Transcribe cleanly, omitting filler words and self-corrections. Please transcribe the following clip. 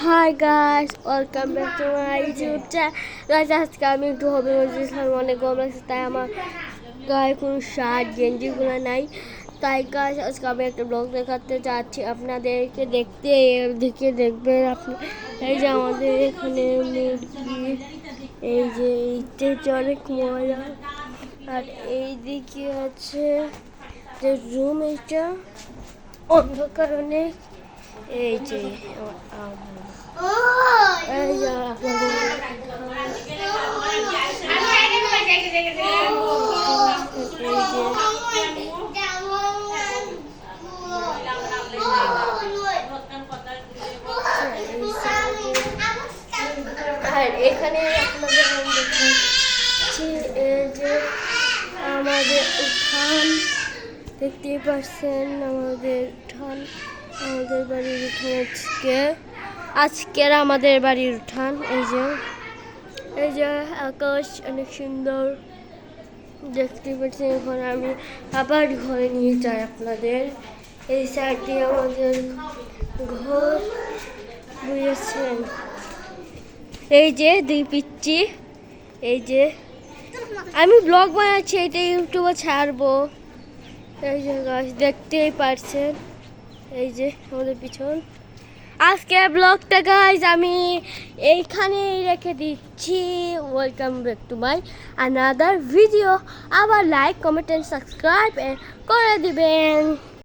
Hi guys, welcome back to my YouTube channel. Guys, আজকে আমি একটু হবে অনেক গরম লাগছে, তাই আমার গায়ে কোনো শার্ট গেঞ্জিগুলো নাই। তাই গাইস, আজকে আমি একটা ব্লগ দেখাতে চাচ্ছি আপনাদেরকে। দেখবেন আপনি। এই যে আমাদের এখানে মুরগি, এই যে এইটা অনেক মজা। আর এইদিকে আছে যে রুম, এইটা অন্ধকার অনেক। এই যে এই যে আর এখানে আপনাদের দেখাচ্ছি, এই যে আমাদের উঠান দেখতেই পাচ্ছেন। আমাদের বাড়ির উঠান আজকের আমাদের বাড়ির উঠান। এই যে আকাশ অনেক সুন্দর দেখতে পাচ্ছেন। এখন আমি আবার ঘরে নিয়ে যাই আপনাদের। এই সাইডে আমাদের ঘর, বুঝেছেন। এই যে দুই পিচ্ছি, এই যে আমি ব্লগ বানাচ্ছি, এটা ইউটিউবে ছাড়বো। এই যে গাছ দেখতেই পারছেন, এই যে আমাদের পিছন। আজকে ব্লগটা গাইজ আমি এইখানেই রেখে দিচ্ছি। Welcome back to my another video. আবার লাইক, কমেন্ট এন্ড সাবস্ক্রাইব করে দিবেন।